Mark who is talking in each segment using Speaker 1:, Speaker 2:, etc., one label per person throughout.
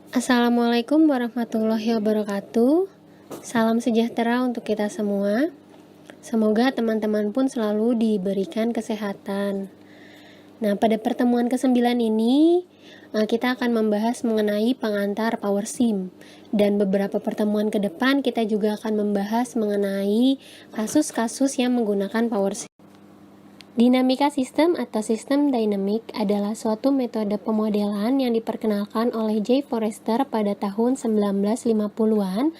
Speaker 1: Assalamualaikum warahmatullahi wabarakatuh. Salam sejahtera untuk kita semua. Semoga teman-teman pun selalu diberikan kesehatan. Nah, pada pertemuan ke-9 ini kita akan membahas mengenai pengantar power sim. Dan beberapa pertemuan ke depan kita juga akan membahas mengenai kasus-kasus yang menggunakan power sim. Dinamika sistem atau sistem dinamik adalah suatu metode pemodelan yang diperkenalkan oleh J. Forrester pada tahun 1950-an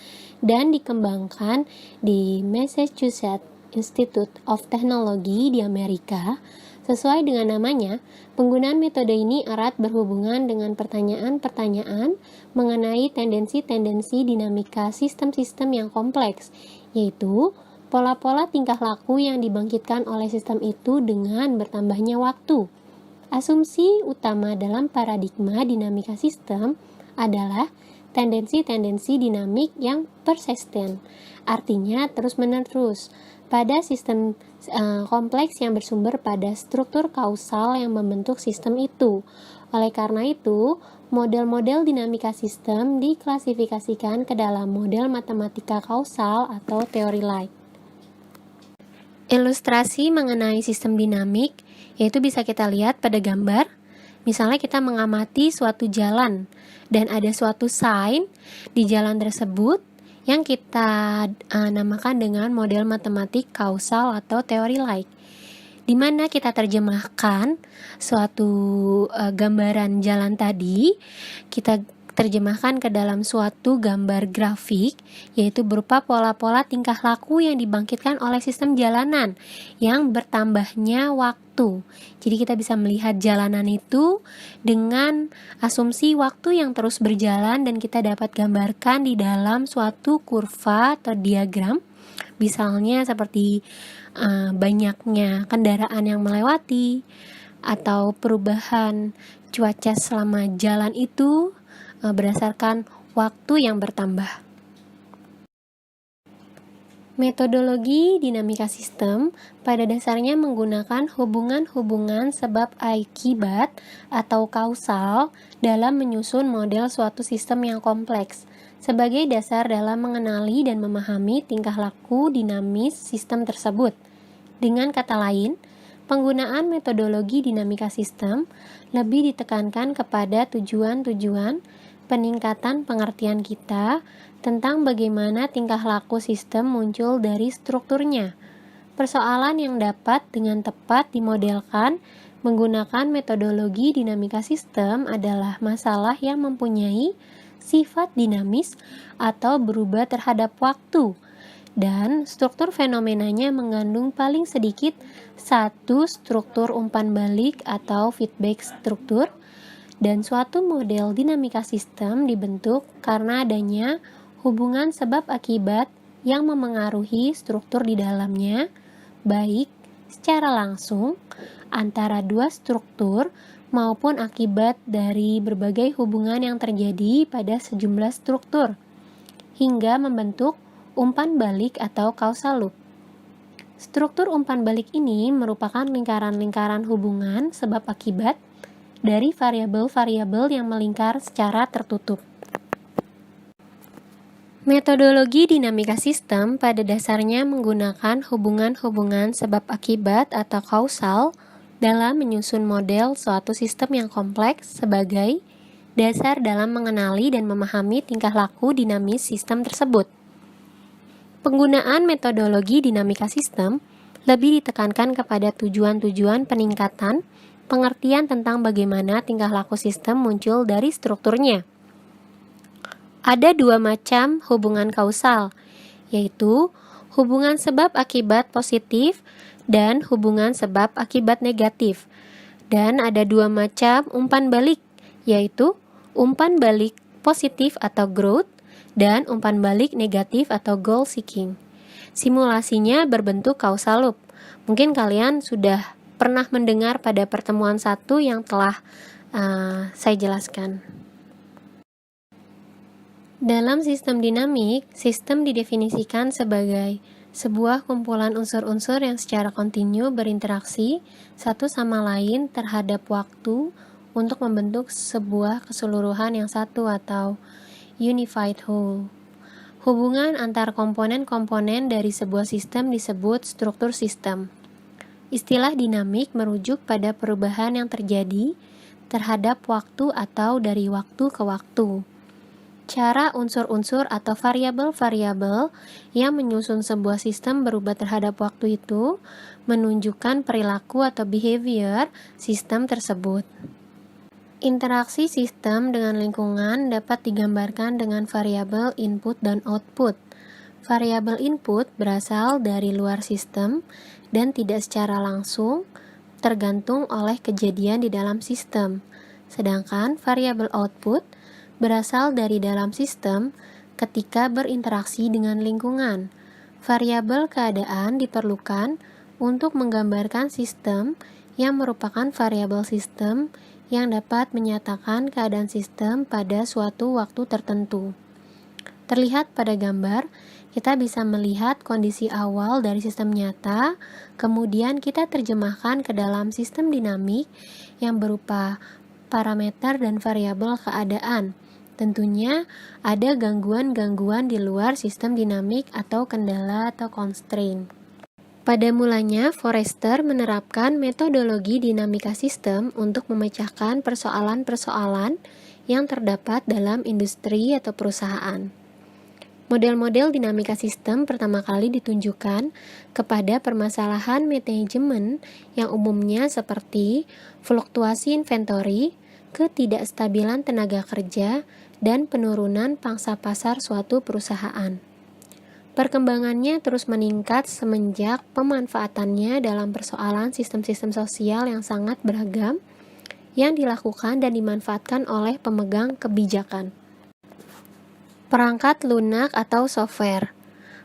Speaker 1: dan dikembangkan di Massachusetts Institute of Technology di Amerika. Sesuai dengan namanya, penggunaan metode ini erat berhubungan dengan pertanyaan-pertanyaan mengenai tendensi-tendensi dinamika sistem-sistem yang kompleks, yaitu pola-pola tingkah laku yang dibangkitkan oleh sistem itu dengan bertambahnya waktu. Asumsi utama dalam paradigma dinamika sistem adalah tendensi-tendensi dinamik yang persisten, artinya terus-menerus, pada sistem kompleks yang bersumber pada struktur kausal yang membentuk sistem itu. Oleh karena itu, model-model dinamika sistem diklasifikasikan ke dalam model matematika kausal atau teori light. Ilustrasi mengenai sistem dinamik yaitu bisa kita lihat pada gambar. Misalnya kita mengamati suatu jalan dan ada suatu sign di jalan tersebut yang kita namakan dengan model matematik kausal atau teori like, di mana kita terjemahkan suatu gambaran jalan tadi, kita terjemahkan ke dalam suatu gambar grafik, yaitu berupa pola-pola tingkah laku yang dibangkitkan oleh sistem jalanan yang bertambahnya waktu. Jadi kita bisa melihat jalanan itu dengan asumsi waktu yang terus berjalan dan kita dapat gambarkan di dalam suatu kurva atau diagram. Misalnya seperti banyaknya kendaraan yang melewati atau perubahan cuaca selama jalan itu berdasarkan waktu yang bertambah. Metodologi dinamika sistem pada dasarnya menggunakan hubungan-hubungan sebab akibat atau kausal dalam menyusun model suatu sistem yang kompleks sebagai dasar dalam mengenali dan memahami tingkah laku dinamis sistem tersebut. Dengan kata lain, penggunaan metodologi dinamika sistem lebih ditekankan kepada tujuan-tujuan peningkatan pengertian kita tentang bagaimana tingkah laku sistem muncul dari strukturnya. Persoalan yang dapat dengan tepat dimodelkan menggunakan metodologi dinamika sistem adalah masalah yang mempunyai sifat dinamis atau berubah terhadap waktu, dan struktur fenomenanya mengandung paling sedikit satu struktur umpan balik atau feedback struktur. Dan suatu model dinamika sistem dibentuk karena adanya hubungan sebab akibat yang memengaruhi struktur di dalamnya, baik secara langsung antara dua struktur maupun akibat dari berbagai hubungan yang terjadi pada sejumlah struktur, hingga membentuk umpan balik atau causal loop. Struktur umpan balik ini merupakan lingkaran-lingkaran hubungan sebab akibat dari variabel-variabel yang melingkar secara tertutup. Metodologi dinamika sistem pada dasarnya menggunakan hubungan-hubungan sebab akibat atau kausal dalam menyusun model suatu sistem yang kompleks sebagai dasar dalam mengenali dan memahami tingkah laku dinamis sistem tersebut. Penggunaan metodologi dinamika sistem lebih ditekankan kepada tujuan-tujuan peningkatan pengertian tentang bagaimana tingkah laku sistem muncul dari strukturnya. Ada dua macam hubungan kausal, yaitu hubungan sebab akibat positif dan hubungan sebab akibat negatif. Dan ada dua macam umpan balik, yaitu umpan balik positif atau growth dan umpan balik negatif atau goal seeking. Simulasinya berbentuk causal loop. Mungkin kalian sudah pernah mendengar pada pertemuan 1 yang telah saya jelaskan. Dalam sistem dinamik, sistem didefinisikan sebagai sebuah kumpulan unsur-unsur yang secara kontinu berinteraksi satu sama lain terhadap waktu untuk membentuk sebuah keseluruhan yang satu atau unified whole. Hubungan antar komponen-komponen dari sebuah sistem disebut struktur sistem. Istilah dinamik merujuk pada perubahan yang terjadi terhadap waktu atau dari waktu ke waktu. Cara unsur-unsur atau variabel-variabel yang menyusun sebuah sistem berubah terhadap waktu itu menunjukkan perilaku atau behavior sistem tersebut. Interaksi sistem dengan lingkungan dapat digambarkan dengan variabel input dan output. Variabel input berasal dari luar sistem dan tidak secara langsung tergantung oleh kejadian di dalam sistem. Sedangkan variabel output berasal dari dalam sistem ketika berinteraksi dengan lingkungan. Variabel keadaan diperlukan untuk menggambarkan sistem yang merupakan variabel sistem yang dapat menyatakan keadaan sistem pada suatu waktu tertentu. Terlihat pada gambar, kita bisa melihat kondisi awal dari sistem nyata, kemudian kita terjemahkan ke dalam sistem dinamik yang berupa parameter dan variabel keadaan. Tentunya ada gangguan-gangguan di luar sistem dinamik atau kendala atau constraint. Pada mulanya, Forrester menerapkan metodologi dinamika sistem untuk memecahkan persoalan-persoalan yang terdapat dalam industri atau perusahaan. Model-model dinamika sistem pertama kali ditunjukkan kepada permasalahan manajemen yang umumnya seperti fluktuasi inventory, ketidakstabilan tenaga kerja, dan penurunan pangsa pasar suatu perusahaan. Perkembangannya terus meningkat semenjak pemanfaatannya dalam persoalan sistem-sistem sosial yang sangat beragam yang dilakukan dan dimanfaatkan oleh pemegang kebijakan. Perangkat lunak atau software.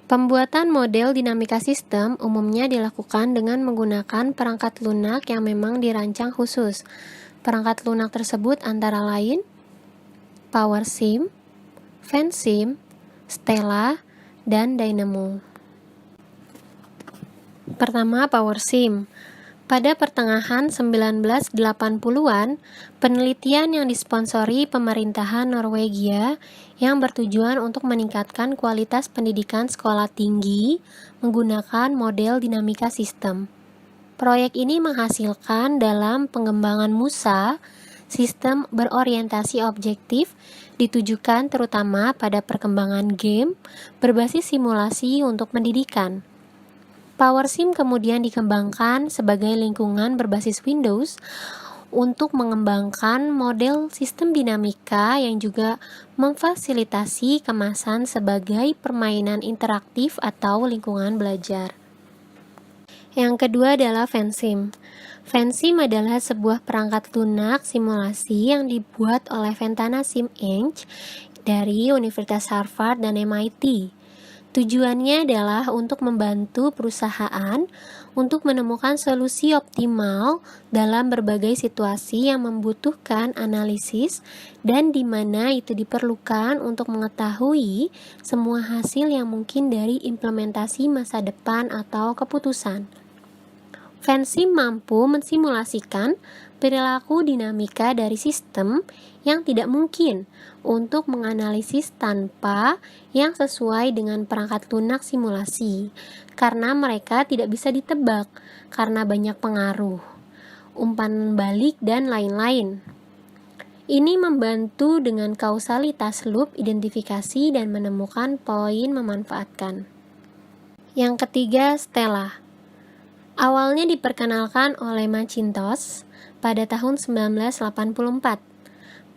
Speaker 1: Pembuatan model dinamika sistem umumnya dilakukan dengan menggunakan perangkat lunak yang memang dirancang khusus. Perangkat lunak tersebut antara lain PowerSim, FanSim, Stella, dan Dynamo. Pertama, PowerSim. Pada pertengahan 1980-an, penelitian yang disponsori pemerintahan Norwegia yang bertujuan untuk meningkatkan kualitas pendidikan sekolah tinggi menggunakan model dinamika sistem. Proyek ini menghasilkan dalam pengembangan Musa, sistem berorientasi objektif ditujukan terutama pada perkembangan game berbasis simulasi untuk pendidikan. PowerSim kemudian dikembangkan sebagai lingkungan berbasis Windows untuk mengembangkan model sistem dinamika yang juga memfasilitasi kemasan sebagai permainan interaktif atau lingkungan belajar. Yang kedua adalah FanSim. FanSim adalah sebuah perangkat lunak simulasi yang dibuat oleh Ventana Sim Inc. dari Universitas Harvard dan MIT. Tujuannya adalah untuk membantu perusahaan untuk menemukan solusi optimal dalam berbagai situasi yang membutuhkan analisis dan di mana itu diperlukan untuk mengetahui semua hasil yang mungkin dari implementasi masa depan atau keputusan. FanSim mampu mensimulasikan perilaku dinamika dari sistem yang tidak mungkin untuk menganalisis tanpa yang sesuai dengan perangkat lunak simulasi, karena mereka tidak bisa ditebak karena banyak pengaruh, umpan balik, dan lain-lain. Ini membantu dengan kausalitas loop identifikasi dan menemukan poin memanfaatkan. Yang ketiga, Stella. Awalnya diperkenalkan oleh Macintosh pada tahun 1984.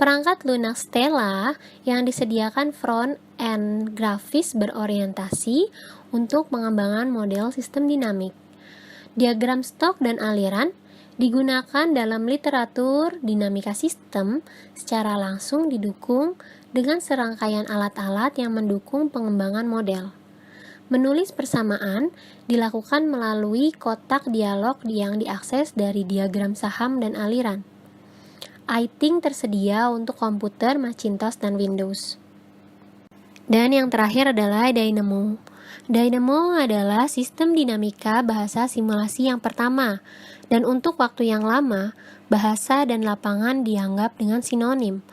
Speaker 1: Perangkat lunak Stella yang disediakan front-end grafis berorientasi untuk pengembangan model sistem dinamik. Diagram stok dan aliran digunakan dalam literatur dinamika sistem secara langsung didukung dengan serangkaian alat-alat yang mendukung pengembangan model. Menulis persamaan dilakukan melalui kotak dialog yang diakses dari diagram saham dan aliran. iThink tersedia untuk komputer Macintosh dan Windows. Dan yang terakhir adalah Dynamo. Dynamo adalah sistem dinamika bahasa simulasi yang pertama, dan untuk waktu yang lama, Bahasa dan lapangan dianggap dengan sinonim.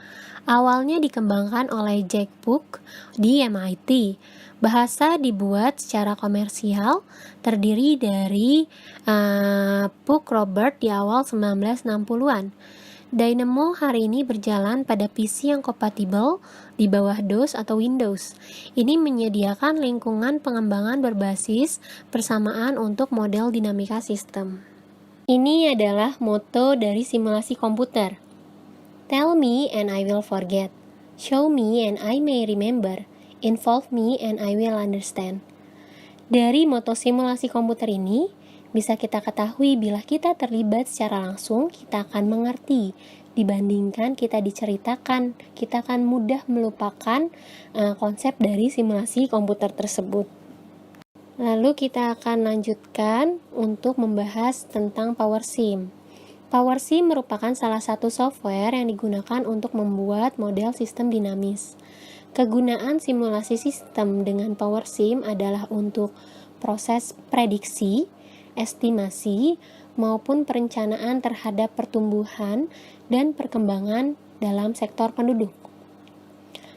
Speaker 1: Awalnya dikembangkan oleh Jack Book di MIT. Bahasa dibuat secara komersial, terdiri dari Book Robert di awal 1960-an. Dynamo hari ini berjalan pada PC yang kompatibel di bawah DOS atau Windows. Ini menyediakan lingkungan pengembangan berbasis persamaan untuk model dinamika sistem. Ini adalah moto dari simulasi komputer. Tell me and I will forget. Show me and I may remember. Involve me and I will understand. Dari moto simulasi komputer ini, bisa kita ketahui bila kita terlibat secara langsung, kita akan mengerti. Dibandingkan kita diceritakan, kita akan mudah melupakan konsep dari simulasi komputer tersebut. Lalu kita akan lanjutkan untuk membahas tentang PowerSim. PowerSim merupakan salah satu software yang digunakan untuk membuat model sistem dinamis. Kegunaan simulasi sistem dengan PowerSim adalah untuk proses prediksi, estimasi, maupun perencanaan terhadap pertumbuhan dan perkembangan dalam sektor penduduk.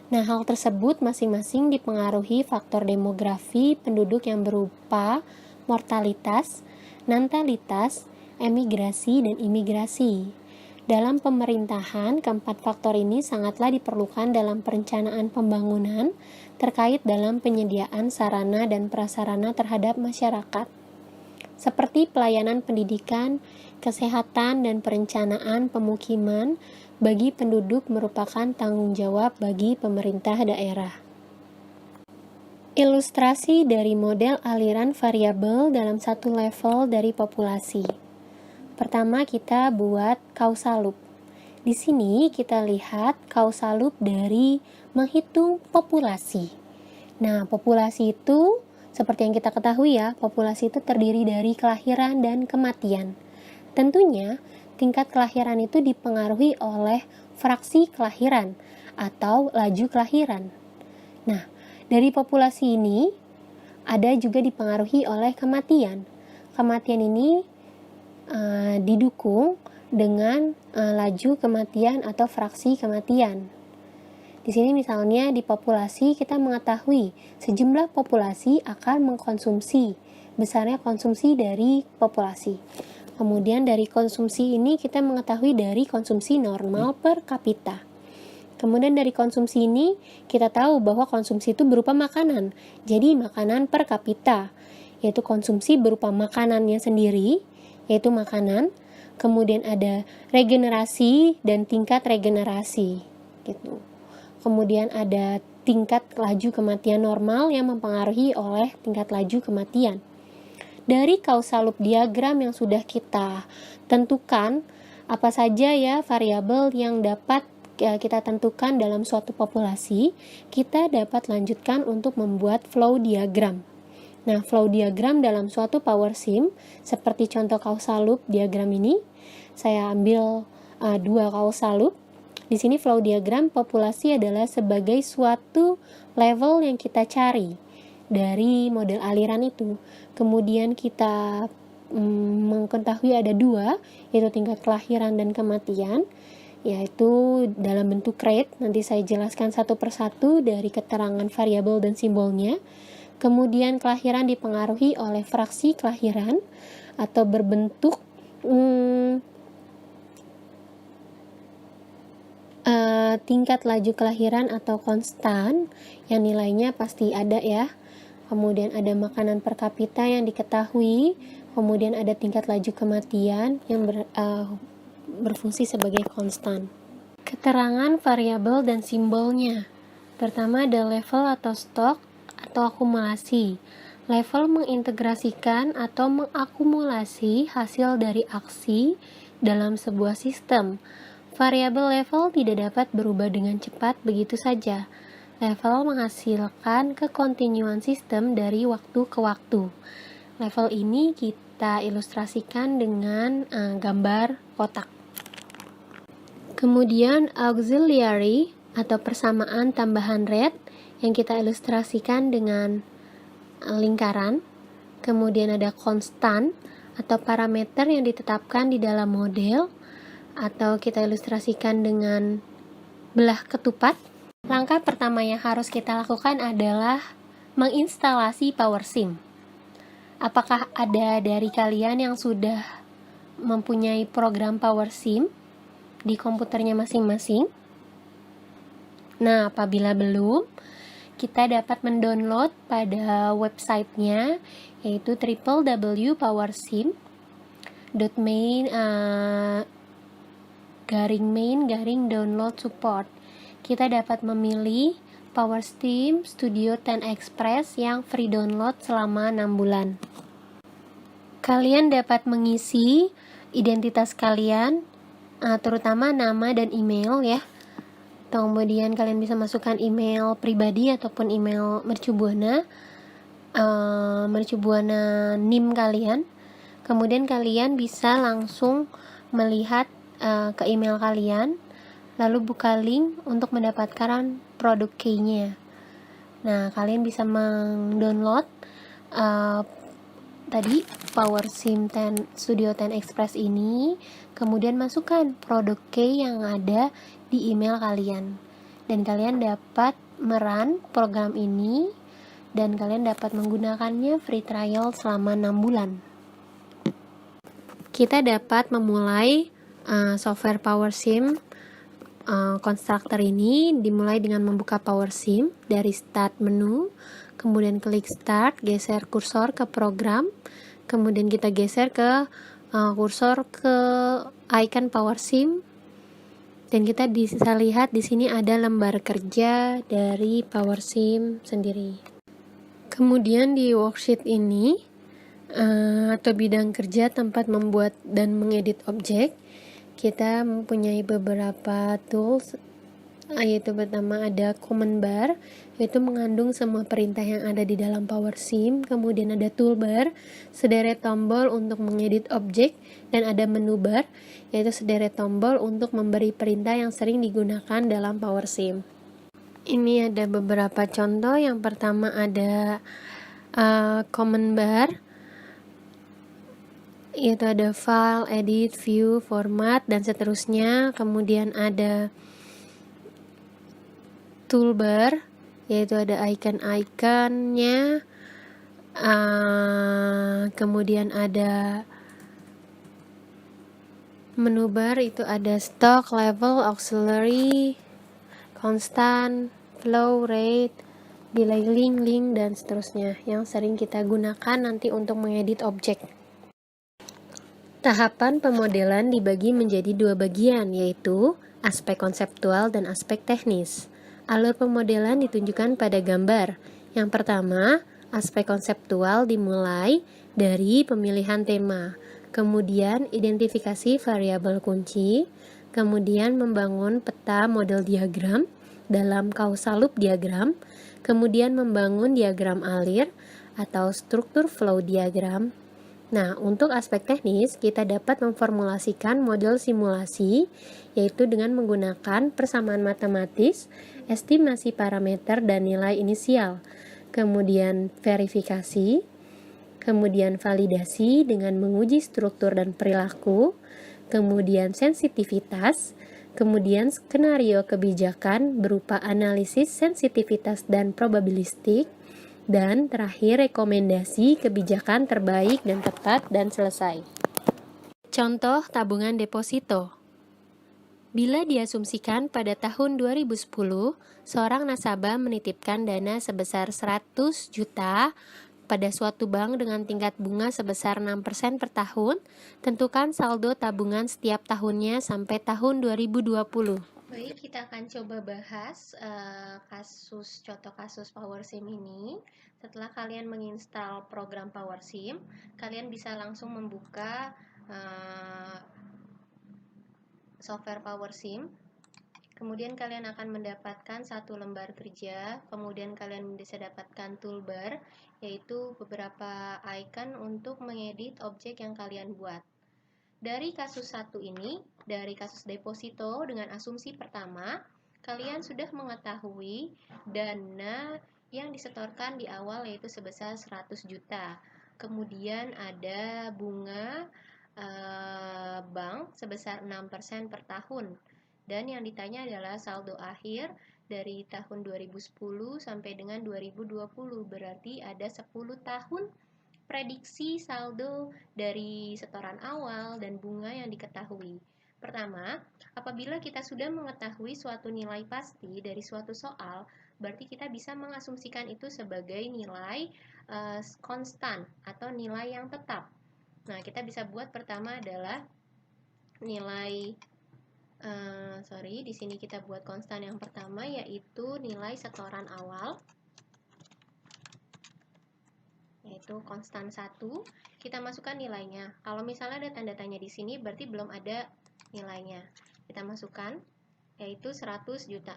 Speaker 1: Nah, hal tersebut masing-masing dipengaruhi faktor demografi penduduk yang berupa mortalitas, natalitas, emigrasi, dan imigrasi. Dalam pemerintahan, keempat faktor ini sangatlah diperlukan dalam perencanaan pembangunan terkait dalam penyediaan sarana dan prasarana terhadap masyarakat, seperti pelayanan pendidikan, kesehatan, dan perencanaan pemukiman bagi penduduk merupakan tanggung jawab bagi pemerintah daerah. Ilustrasi dari model aliran variabel dalam satu level dari populasi. Pertama, kita buat causal loop. Di sini kita lihat causal loop dari menghitung populasi. Nah, populasi itu seperti yang kita ketahui ya, populasi itu terdiri dari kelahiran dan kematian. Tentunya, tingkat kelahiran itu dipengaruhi oleh fraksi kelahiran atau laju kelahiran. Nah, dari populasi ini ada juga dipengaruhi oleh kematian. Kematian ini didukung dengan laju kematian atau fraksi kematian. Di sini misalnya di populasi kita mengetahui sejumlah populasi akan mengkonsumsi, besarnya konsumsi dari populasi. Kemudian dari konsumsi ini kita mengetahui dari konsumsi normal per kapita. Kemudian dari konsumsi ini kita tahu bahwa konsumsi itu berupa makanan. Jadi makanan per kapita, yaitu konsumsi berupa makanannya sendiri, yaitu makanan. Kemudian ada regenerasi dan tingkat regenerasi, gitu. Kemudian ada tingkat laju kematian normal yang mempengaruhi oleh tingkat laju kematian. Dari causal loop diagram yang sudah kita tentukan, apa saja ya variabel yang dapat kita tentukan dalam suatu populasi, kita dapat lanjutkan untuk membuat flow diagram. Nah, flow diagram dalam suatu PowerSim, seperti contoh causal loop diagram ini, saya ambil dua causal loop. Di sini flow diagram populasi adalah sebagai suatu level yang kita cari dari model aliran itu. Kemudian kita mengetahui ada dua, yaitu tingkat kelahiran dan kematian, yaitu dalam bentuk rate. Nanti saya jelaskan satu persatu dari keterangan variabel dan simbolnya. Kemudian kelahiran dipengaruhi oleh fraksi kelahiran atau berbentuk tingkat laju kelahiran atau konstan yang nilainya pasti ada ya. Kemudian ada makanan per kapita yang diketahui. Kemudian ada tingkat laju kematian yang berfungsi sebagai konstan. Keterangan variabel dan simbolnya. Pertama ada level atau stok atau akumulasi. Level mengintegrasikan atau mengakumulasi hasil dari aksi dalam sebuah sistem. Variabel level tidak dapat berubah dengan cepat begitu saja. Level menghasilkan kekontinuan sistem dari waktu ke waktu. Level ini kita ilustrasikan dengan gambar kotak. Kemudian auxiliary atau persamaan tambahan rate yang kita ilustrasikan dengan lingkaran. Kemudian ada konstan atau parameter yang ditetapkan di dalam model. atau kita ilustrasikan dengan belah ketupat. Langkah pertama yang harus kita lakukan adalah menginstalasi PowerSim. Apakah ada dari kalian yang sudah mempunyai program PowerSim di komputernya masing-masing? Nah, apabila belum, kita dapat mendownload pada websitenya, yaitu www.powersim.main/download support. Kita dapat memilih PowerSim Studio 10 Express yang free download selama 6 bulan. Kalian dapat mengisi identitas kalian, terutama nama dan email ya. Kemudian kalian bisa masukkan email pribadi ataupun email mercubuana NIM kalian. Kemudian kalian bisa langsung melihat ke email kalian, lalu buka link untuk mendapatkan produk key-nya. Nah, kalian bisa mendownload tadi PowerSim 10 Studio 10 Express ini, kemudian masukkan produk key yang ada di email kalian, dan kalian dapat merun program ini, dan kalian dapat menggunakannya free trial selama 6 bulan. Kita dapat memulai software PowerSim constructor ini dimulai dengan membuka PowerSim dari start menu, kemudian klik start, geser kursor ke program, kemudian kita geser ke kursor ke icon PowerSim, dan kita bisa lihat di sini ada lembar kerja dari PowerSim sendiri. Kemudian di worksheet ini atau bidang kerja tempat membuat dan mengedit objek, kita mempunyai beberapa tools, yaitu pertama ada command bar, yaitu mengandung semua perintah yang ada di dalam PowerSim. Kemudian ada toolbar, sederet tombol untuk mengedit objek, dan ada menu bar, yaitu sederet tombol untuk memberi perintah yang sering digunakan dalam PowerSim. Ini ada beberapa contoh. Yang pertama ada command bar, yaitu ada file, edit, view, format, dan seterusnya. Kemudian ada toolbar, yaitu ada icon-iconnya. Kemudian ada menu bar, itu ada stock, level, auxiliary, constant, flow, rate, delay, link, dan seterusnya, yang sering kita gunakan nanti untuk mengedit objek. Tahapan pemodelan dibagi menjadi dua bagian, yaitu aspek konseptual dan aspek teknis. Alur pemodelan ditunjukkan pada gambar. Yang pertama, aspek konseptual dimulai dari pemilihan tema, kemudian identifikasi variabel kunci, kemudian membangun peta model diagram dalam causal loop diagram, kemudian membangun diagram alir atau struktur flow diagram. Nah, untuk aspek teknis, kita dapat memformulasikan model simulasi, yaitu dengan menggunakan persamaan matematis, estimasi parameter dan nilai inisial, kemudian verifikasi, kemudian validasi dengan menguji struktur dan perilaku, kemudian sensitivitas, kemudian skenario kebijakan berupa analisis sensitivitas dan probabilistik, dan terakhir rekomendasi kebijakan terbaik dan tepat, dan selesai. Contoh tabungan deposito. Bila diasumsikan pada tahun 2010, seorang nasabah menitipkan dana sebesar 100 juta pada suatu bank dengan tingkat bunga sebesar 6% per tahun, tentukan saldo tabungan setiap tahunnya sampai tahun 2020. Baik, kita akan coba bahas contoh kasus PowerSim ini. Setelah kalian menginstal program PowerSim, kalian bisa langsung membuka software PowerSim. Kemudian kalian akan mendapatkan satu lembar kerja, kemudian kalian bisa dapatkan toolbar, yaitu beberapa icon untuk mengedit objek yang kalian buat. Dari kasus satu ini, dari kasus deposito dengan asumsi pertama, kalian sudah mengetahui dana yang disetorkan di awal yaitu sebesar 100 juta. Kemudian ada bunga bank sebesar 6% per tahun. Dan yang ditanya adalah saldo akhir dari tahun 2010 sampai dengan 2020. Berarti ada 10 tahun prediksi saldo dari setoran awal dan bunga yang diketahui. Pertama, apabila kita sudah mengetahui suatu nilai pasti dari suatu soal, berarti kita bisa mengasumsikan itu sebagai nilai konstan atau nilai yang tetap. Nah, kita bisa buat pertama adalah nilai di sini kita buat konstan yang pertama yaitu nilai setoran awal, yaitu konstan 1. Kita masukkan nilainya. Kalau misalnya ada tanda tanya di sini berarti belum ada nilainya. Kita masukkan yaitu 100 juta.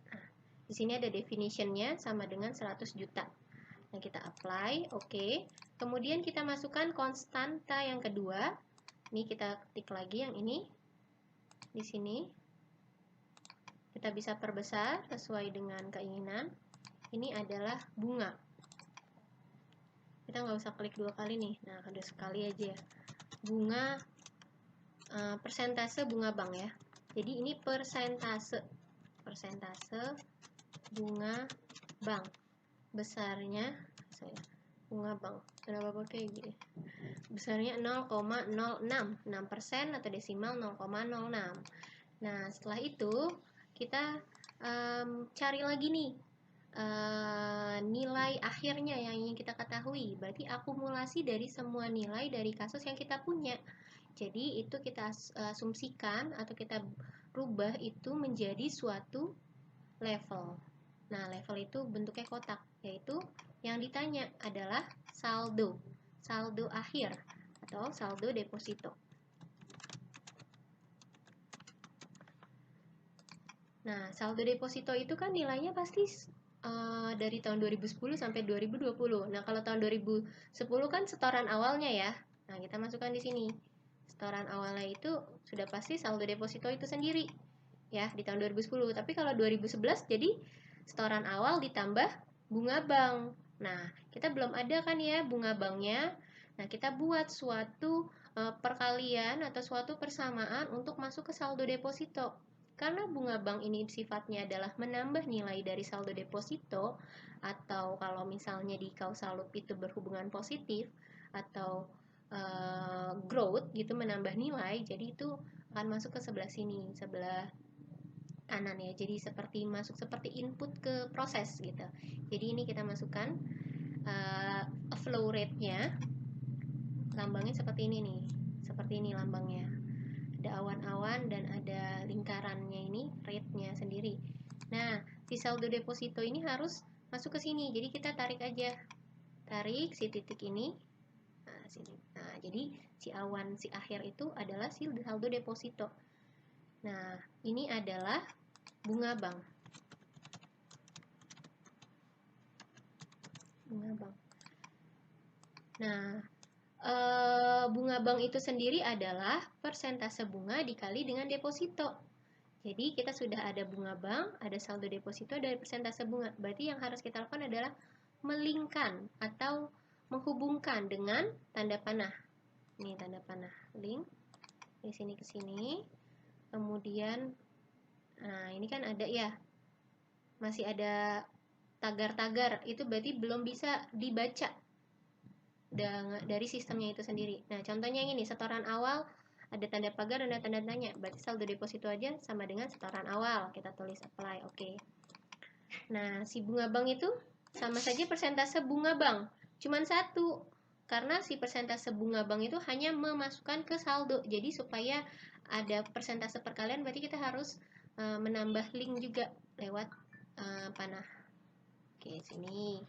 Speaker 1: Nah, di sini ada definitionnya sama dengan 100 juta. Nah, kita apply, oke. Kemudian kita masukkan konstanta yang kedua. Ini kita ketik lagi yang ini. Di sini kita bisa perbesar sesuai dengan keinginan. Ini adalah bunga. Kita nggak usah klik 2 kali nih. Nah, ada sekali aja ya. Bunga persentase bunga bank ya. Jadi ini persentase bunga bank. Besarnya bunga bank. Kenapa pakai gini? Besarnya 0,06, 6% atau desimal 0,06. Nah, setelah itu kita cari lagi nih nilai akhirnya yang ingin kita ketahui. Berarti akumulasi dari semua nilai dari kasus yang kita punya. Jadi itu kita asumsikan atau kita rubah itu menjadi suatu level. Nah, level itu bentuknya kotak, yaitu yang ditanya adalah saldo akhir atau saldo deposito. Nah, saldo deposito itu kan nilainya pasti dari tahun 2010 sampai 2020. Nah, kalau tahun 2010 kan setoran awalnya ya. Nah, kita masukkan di sini. Setoran awalnya itu sudah pasti saldo deposito itu sendiri ya di tahun 2010. Tapi kalau 2011 jadi setoran awal ditambah bunga bank. Nah, kita belum ada kan ya bunga banknya. Nah, kita buat suatu perkalian atau suatu persamaan untuk masuk ke saldo deposito. Karena bunga bank ini sifatnya adalah menambah nilai dari saldo deposito, atau kalau misalnya di causal loop itu berhubungan positif atau growth gitu, menambah nilai, jadi itu akan masuk ke sebelah sini, sebelah kanan ya. Jadi masuk seperti input ke proses gitu. Jadi ini kita masukkan flow rate-nya, lambangnya seperti ini nih, seperti ini lambangnya. Ada awan-awan dan ada lingkarannya ini, rate-nya sendiri. Nah, si saldo deposito ini harus masuk ke sini. Jadi kita tarik aja. Tarik si titik ini. Nah, sini. Nah, jadi si awan si akhir itu adalah si saldo deposito. Nah, ini adalah bunga bank. Bunga bank. Nah, bunga bank itu sendiri adalah persentase bunga dikali dengan deposito. Jadi kita sudah ada bunga bank, ada saldo deposito, dari persentase bunga. Berarti yang harus kita lakukan adalah melingkan atau menghubungkan dengan tanda panah. Ini tanda panah, link dari sini ke sini. Kemudian, nah ini kan ada ya, masih ada tagar-tagar. Itu berarti belum bisa dibaca dari sistemnya itu sendiri. Nah, contohnya yang ini, setoran awal ada tanda pagar dan ada tanda tanya. Berarti saldo deposito aja sama dengan setoran awal. Kita tulis apply, oke. Nah, si bunga bank itu sama saja persentase bunga bank. Cuman satu. Karena si persentase bunga bank itu hanya memasukkan ke saldo. Jadi supaya ada persentase perkalian berarti kita harus menambah link juga lewat panah. Oke, sini.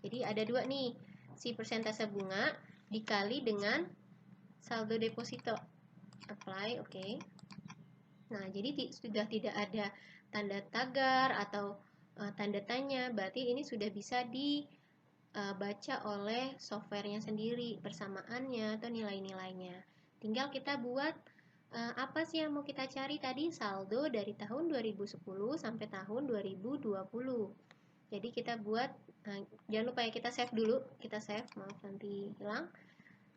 Speaker 1: Jadi ada dua nih. Si persentase bunga dikali dengan saldo deposito. Apply, oke. Nah, jadi sudah tidak ada tanda tagar atau tanda tanya, berarti ini sudah bisa dibaca oleh softwarenya sendiri, persamaannya atau nilai-nilainya. Tinggal kita buat apa sih yang mau kita cari tadi, saldo dari tahun 2010 sampai tahun 2020. Jadi kita buat, jangan lupa ya kita save dulu, kita save, maaf nanti hilang.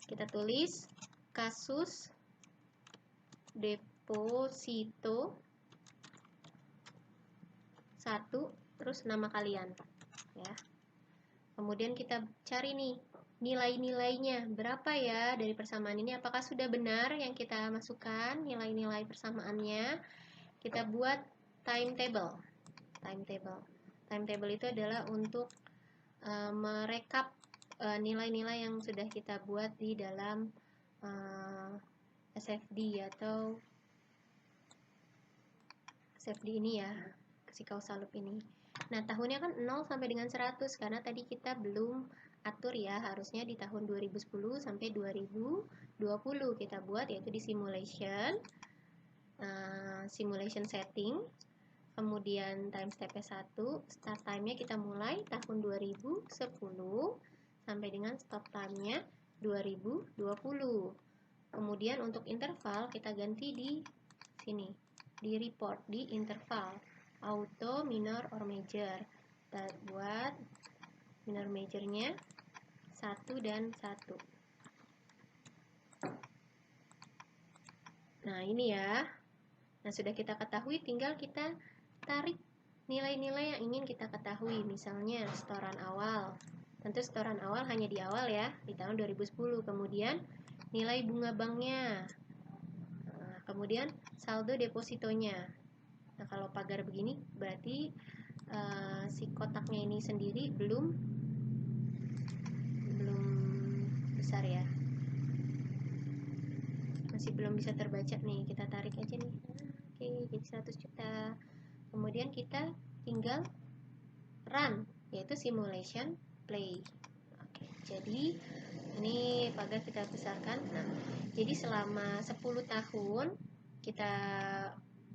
Speaker 1: Kita tulis kasus deposito 1, terus nama kalian ya. Kemudian kita cari nih nilai-nilainya berapa ya dari persamaan ini, apakah sudah benar yang kita masukkan nilai-nilai persamaannya. Kita buat timetable. Timetable itu adalah untuk merekap nilai-nilai yang sudah kita buat di dalam SFD atau SFD ini ya, si causal loop ini. Nah, tahunnya kan 0 sampai dengan 100 karena tadi kita belum atur ya, harusnya di tahun 2010 sampai 2020 kita buat, yaitu di simulation setting. Kemudian time step 1, start time-nya kita mulai tahun 2010 sampai dengan stop time-nya 2020. Kemudian untuk interval kita ganti di sini, di report, di interval auto, minor, or major. Kita buat minor majornya 1 dan 1. Nah, ini ya. Nah, sudah kita ketahui, tinggal kita tarik nilai-nilai yang ingin kita ketahui. Misalnya setoran awal. Tentu setoran awal hanya di awal ya, di tahun 2010. Kemudian nilai bunga banknya. Nah, kemudian saldo depositonya. Nah, kalau pagar begini berarti si kotaknya ini sendiri belum besar ya. Masih belum bisa terbaca nih. Kita tarik aja nih. Oke, jadi 100 juta. Kemudian kita tinggal run, yaitu simulation play. Oke, jadi ini pagar kita besarkan. Nah, jadi selama 10 tahun kita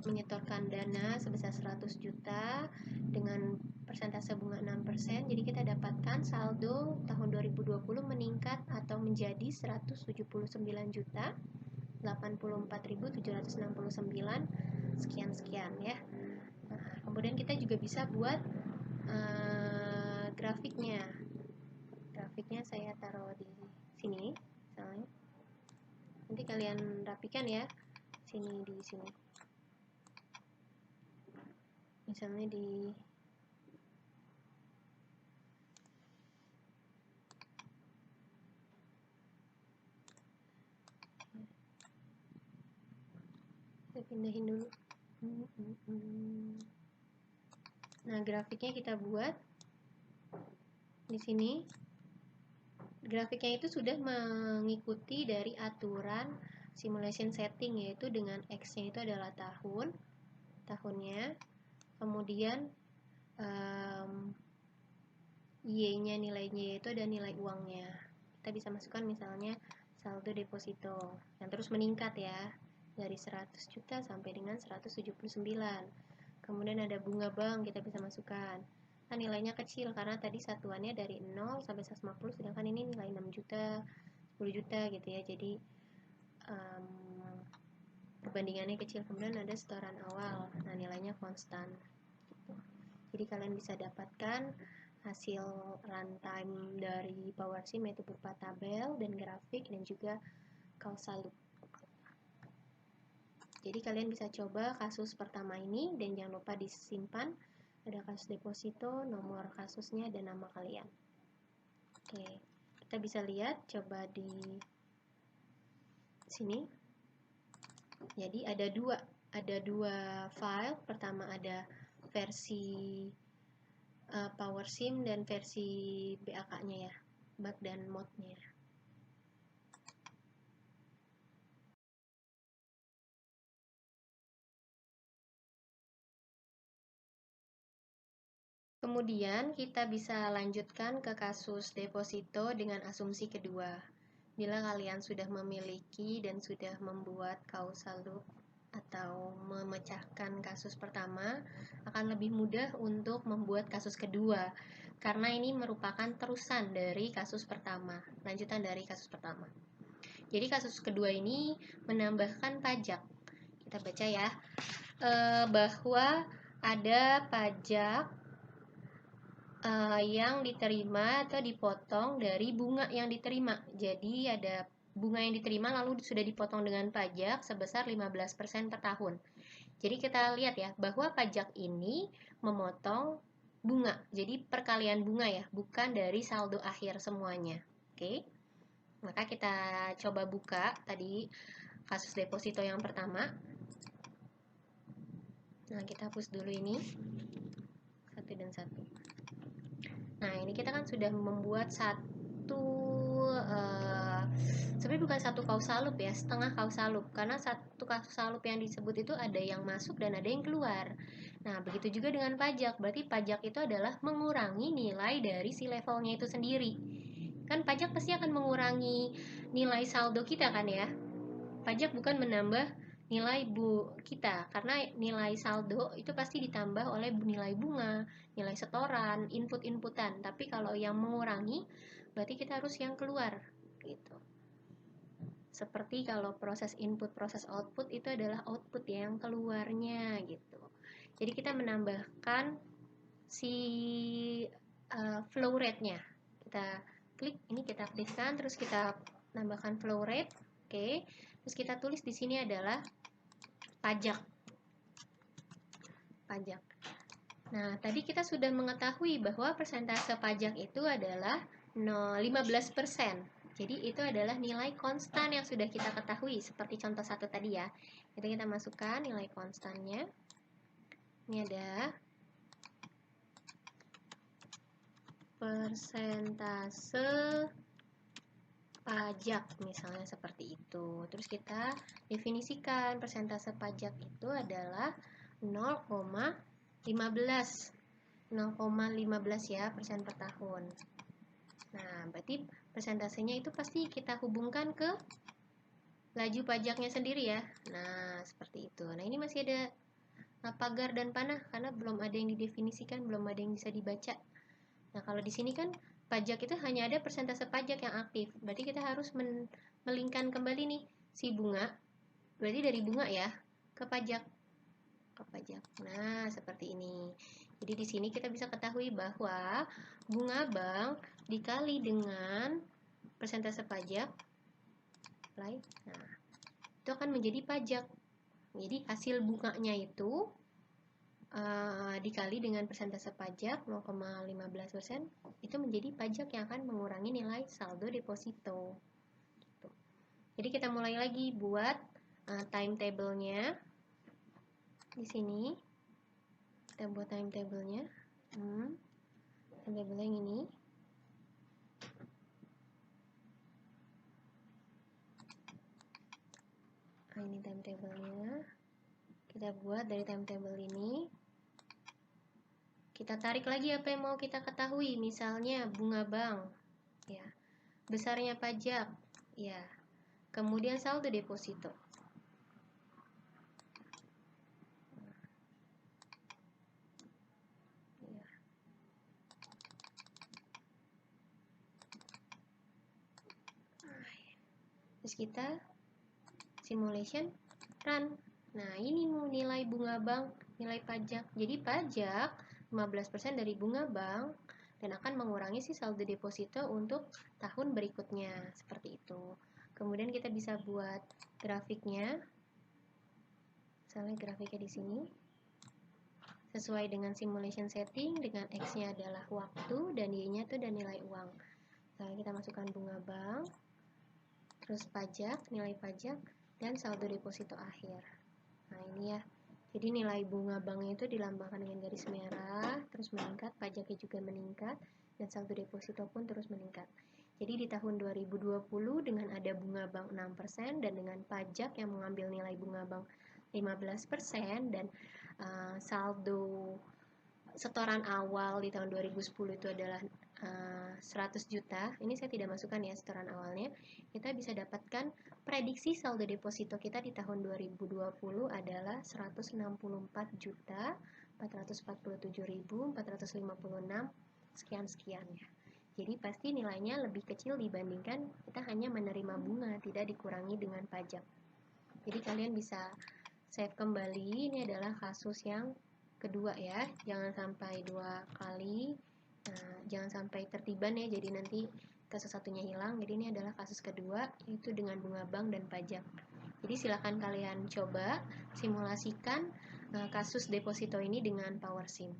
Speaker 1: menyetorkan dana sebesar 100 juta dengan persentase bunga 6%. Jadi kita dapatkan saldo tahun 2020 meningkat atau menjadi 179 juta 84.769 sekian-sekian ya. Nah, kemudian kita juga bisa buat grafiknya. Grafiknya saya taruh di sini misalnya. Nanti kalian rapikan ya. Sini, di sini. Misalnya di saya pindahin dulu. Nah, grafiknya kita buat di sini. Grafiknya itu sudah mengikuti dari aturan simulation setting, yaitu dengan X-nya itu adalah tahunnya, kemudian Y-nya, nilainya itu ada nilai uangnya. Kita bisa masukkan misalnya saldo deposito yang terus meningkat ya, dari 100 juta sampai dengan 179. Kemudian ada bunga bank, kita bisa masukkan. Kan nilainya kecil karena tadi satuannya dari 0 sampai 150, sedangkan ini nilai 6 juta, 10 juta gitu ya. Jadi perbandingannya kecil. Kemudian ada setoran awal, nah nilainya konstan gitu. Jadi kalian bisa dapatkan hasil runtime dari PowerSim, yaitu berupa tabel dan grafik dan juga causal loop. Jadi kalian bisa coba kasus pertama ini dan jangan lupa disimpan. Ada kasus deposito, nomor kasusnya, dan nama kalian. Oke, kita bisa lihat coba di sini. Jadi ada dua file. Pertama ada versi PowerSim dan versi BAK-nya ya, bug dan mode-nya. Kemudian kita bisa lanjutkan ke kasus deposito dengan asumsi kedua. Bila kalian sudah memiliki dan sudah membuat causal loop atau memecahkan kasus pertama, akan lebih mudah untuk membuat kasus kedua karena ini merupakan terusan dari kasus pertama, lanjutan dari kasus pertama. Jadi kasus kedua ini menambahkan pajak. Kita baca ya, bahwa ada pajak yang diterima atau dipotong dari bunga yang diterima. Jadi ada bunga yang diterima lalu sudah dipotong dengan pajak sebesar 15% per tahun. Jadi kita lihat ya, bahwa pajak ini memotong bunga. Jadi perkalian bunga ya, bukan dari saldo akhir semuanya. Oke. Maka kita coba buka tadi kasus deposito yang pertama. Nah, kita hapus dulu ini. Satu dan satu. Nah, ini kita kan sudah membuat sebenarnya bukan satu causal loop ya, setengah causal loop, karena satu causal loop yang disebut itu ada yang masuk dan ada yang keluar. Nah, begitu juga dengan pajak, berarti pajak itu adalah mengurangi nilai dari si levelnya itu sendiri. Kan pajak pasti akan mengurangi nilai saldo kita kan ya. Pajak bukan menambah nilai kita, karena nilai saldo itu pasti ditambah oleh nilai bunga, nilai setoran, inputan. Tapi kalau yang mengurangi, berarti kita harus yang keluar gitu. Seperti kalau proses input, proses output itu adalah output yang keluarnya gitu. Jadi kita menambahkan si flow rate-nya. Kita klik, ini kita klikkan, terus kita tambahkan flow rate. Oke, terus kita tulis di sini adalah pajak. Nah, tadi kita sudah mengetahui bahwa persentase pajak itu adalah 15%. Jadi itu adalah nilai konstan yang sudah kita ketahui, seperti contoh satu tadi ya. Jadi kita masukkan nilai konstannya. Ini ada persentase pajak, misalnya seperti itu. Terus kita definisikan persentase pajak itu adalah 0,15 ya persen per tahun. Nah, berarti persentasenya itu pasti kita hubungkan ke laju pajaknya sendiri ya. Nah, seperti itu. Nah, ini masih ada pagar dan panah karena belum ada yang didefinisikan, belum ada yang bisa dibaca. Nah, kalau di sini kan pajak itu hanya ada persentase pajak yang aktif. Berarti kita harus melingkan kembali nih si bunga. Berarti dari bunga ya ke pajak. Nah, seperti ini. Jadi di sini kita bisa ketahui bahwa bunga bank dikali dengan persentase pajak, nah, itu akan menjadi pajak. Jadi hasil bunganya itu dikali dengan persentase pajak 0,15%, itu menjadi pajak yang akan mengurangi nilai saldo deposito. Gitu. Jadi kita mulai lagi buat timetable-nya. Di sini kita buat timetable-nya. Timetable yang ini. Nah, ini timetable-nya. Kita buat dari timetable ini. Kita tarik lagi apa yang mau kita ketahui, misalnya bunga bank, ya, besarnya pajak, ya, kemudian saldo deposito. Ya. Terus kita simulation run. Nah, ini nilai bunga bank, nilai pajak. Jadi pajak 15% dari bunga bank dan akan mengurangi si saldo deposito untuk tahun berikutnya, seperti itu. Kemudian kita bisa buat grafiknya. Misalnya grafiknya di sini. Sesuai dengan simulation setting, dengan X-nya adalah waktu dan Y-nya itu dan nilai uang. Nah, kita masukkan bunga bank, terus pajak, nilai pajak, dan saldo deposito akhir. Nah, ini ya. Jadi nilai bunga banknya itu dilambangkan dengan garis merah, terus meningkat, pajaknya juga meningkat, dan saldo deposito pun terus meningkat. Jadi di tahun 2020 dengan ada bunga bank 6% dan dengan pajak yang mengambil nilai bunga bank 15% dan saldo setoran awal di tahun 2010 itu adalah 100 juta. Ini saya tidak masukkan ya setoran awalnya. Kita bisa dapatkan prediksi saldo deposito kita di tahun 2020 adalah 164 juta 447.456 sekian ya. Jadi pasti nilainya lebih kecil dibandingkan kita hanya menerima bunga, tidak dikurangi dengan pajak. Jadi kalian bisa save kembali. Ini adalah kasus yang kedua ya, jangan sampai dua kali Nah, jangan sampai tertiban ya, jadi nanti kasus satunya hilang. Jadi ini adalah kasus kedua, yaitu dengan bunga bank dan pajak. Jadi silakan kalian coba simulasikan kasus deposito ini dengan PowerSim.